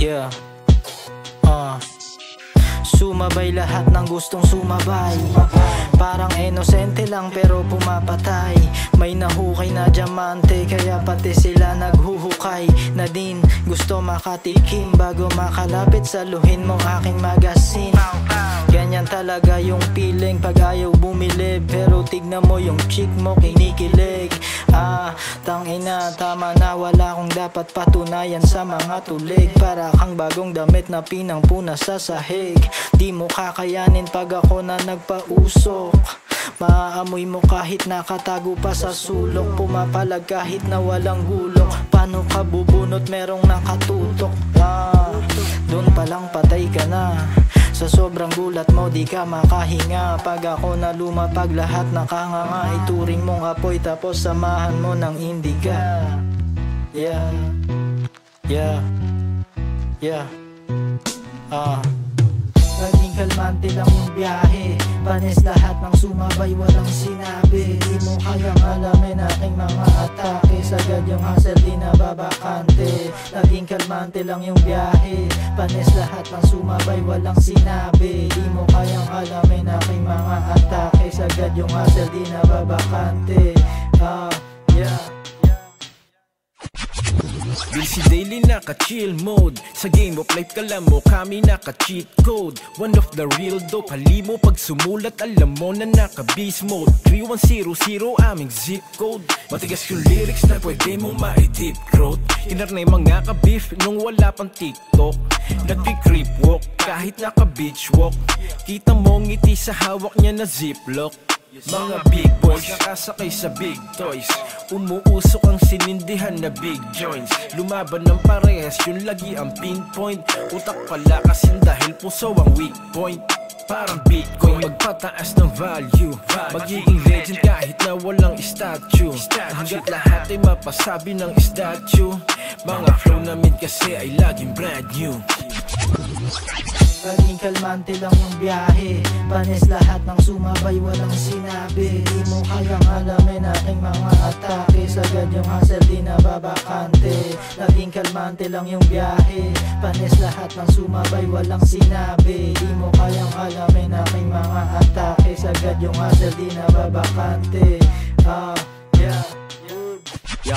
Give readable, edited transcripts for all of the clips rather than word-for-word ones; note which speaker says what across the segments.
Speaker 1: Yeah. Sumabay lahat ng gustong sumabay. Parang inosente lang pero pumapatay. May nahukay na diamante kaya pati sila naghuhukay na din. Gusto makatikim bago makalapit, saluhin mo aking magasin. Ganyan talaga yung feeling pag ayaw bumili, pero tignan mo yung chick mo kinikilig. Tangina, tama na, wala akong dapat patunayan sa mga tulig. Para kang bagong damit na pinang-puna sa sahig. Di mo kakayanin pag ako na nagpausok. Maaamoy mo kahit nakatago pa sa sulok. Pumapalag kahit na walang gulok. Paano ka bubunot merong nakatutok? Doon palang patay ka na. Sa sobrang gulat mo di ka makahinga. Pag ako na lumapag lahat nakanganga. Ituring mong apoy tapos samahan mo ng indiga. Yeah. Yeah. Yeah. Naging kalmante lang yung biyahe. Panis lahat ng sumabay, walang sinabi. Di mo kayang alamin aking mga atake. Sagad yung hassle, di nababakante. Naging kalmante lang yung biyahe. Panis lahat ng sumabay, walang sinabi. Di mo kayang alamin aking mga atake. Sagad yung hassle, di nababakante. Yeah.
Speaker 2: Busy daily naka-chill mode. Sa game of life kala mo kami naka-cheat code. One of the real dope. Halimo pag sumulat alam mo na naka-beast mode. 3100 aming zip code. Matigas yung lyrics na pwede mong ma-deep throat. Kinarnay mga ka-beef nung wala pang TikTok. Nagki-creep walk kahit naka-beach walk. Kita mo ngiti sa hawak niya na ziplock. Mga big boys nakasakay sa big toys. Umuusok ang sinindihan na big joints. Lumaban ng parehas yun lagi ang pinpoint. Utak pala kasin dahil puso ang weak point. Parang Bitcoin magpataas ng value. Magiging legend kahit na walang statue. Hanggat lahat ay mapasabi ng statue. Mga flow namin kasi ay laging brand new.
Speaker 1: Naging kalmante lang yung biyahe. Panis lahat ng sumabay, walang sinabi. Di mo kayang alamin aking mga atake. Sagad yung hassle, di nababakante. Naging kalmante lang yung biyahe. Panis lahat ng sumabay, walang sinabi. Di mo kayang alamin aking mga atake. Sagad yung hassle, di nababakante. Yeah.
Speaker 3: Yo,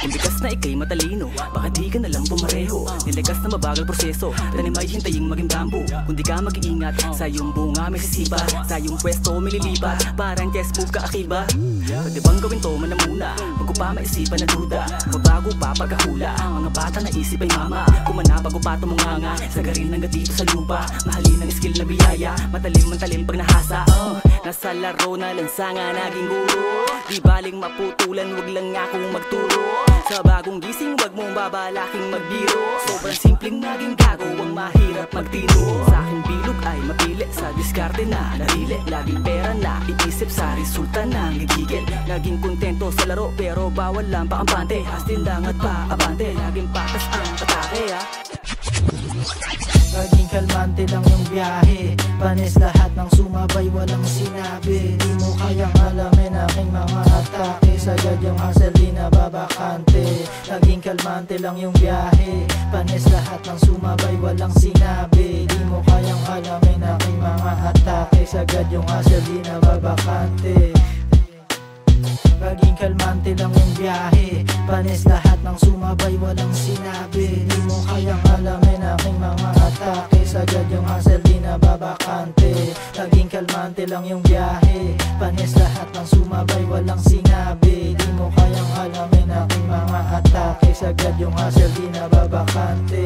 Speaker 3: kung bigas na ikay matalino, baka di ka nalang pumareho. Nilagas na mabagal proseso, tanim ay hintaying maging bamboo. Kung di ka mag-iingat, sa iyong bunga may sisipa. Sa iyong pwesto mililipat, parang test move ka akiba. Pwede bang gawin to man na muna, bago pa maisipan na duda. Mabago pa pagkahula, mga bata na isip ay mama. Kumana bago pa tumunganga, sagarin ng gatito sa lupa. Mahalin ang skill na biyaya, matalim pag nahasa. Nasa laro na lansangan naging guro. Di baling maputulan, wag lang akong magturo. Sa bagong gising, wag mong babalaking magbiro. Sobrang simpleng naging gago, ang mahirap magtino. Sa aking bilog ay mapili, sa diskarte na narili. Laging pera na iisip, sa resulta na gigigil. Laging kontento sa laro, pero bawal lang pakampante. Hastin lang at paabante, laging patas ang katake.
Speaker 1: Naging kalmante lang yung biyahe. Panis lahat ng sumabay, walang sinabi. Di mo kayang alamin aking mga atake. Sagad yung hassle, di nababakante. Naging kalmante lang yung biyahe. Panis lahat ng sumabay, walang sinabi. Di mo kayang alamin aking mga atake. Sagad yung hassle, di nababakante. Naging kalmante lang yung biyahe. Panis lahat ng sumabay, walang sinabi. Di mo kayang alamin aking mga atake. Sagad yung hassle, di nababakante. Naging kalmante lang yung biyahe. Panis lahat ng sumabay, walang sinabi. Di mo kayang alamin aking mga atake. Sagad yung hassle, di nababakante.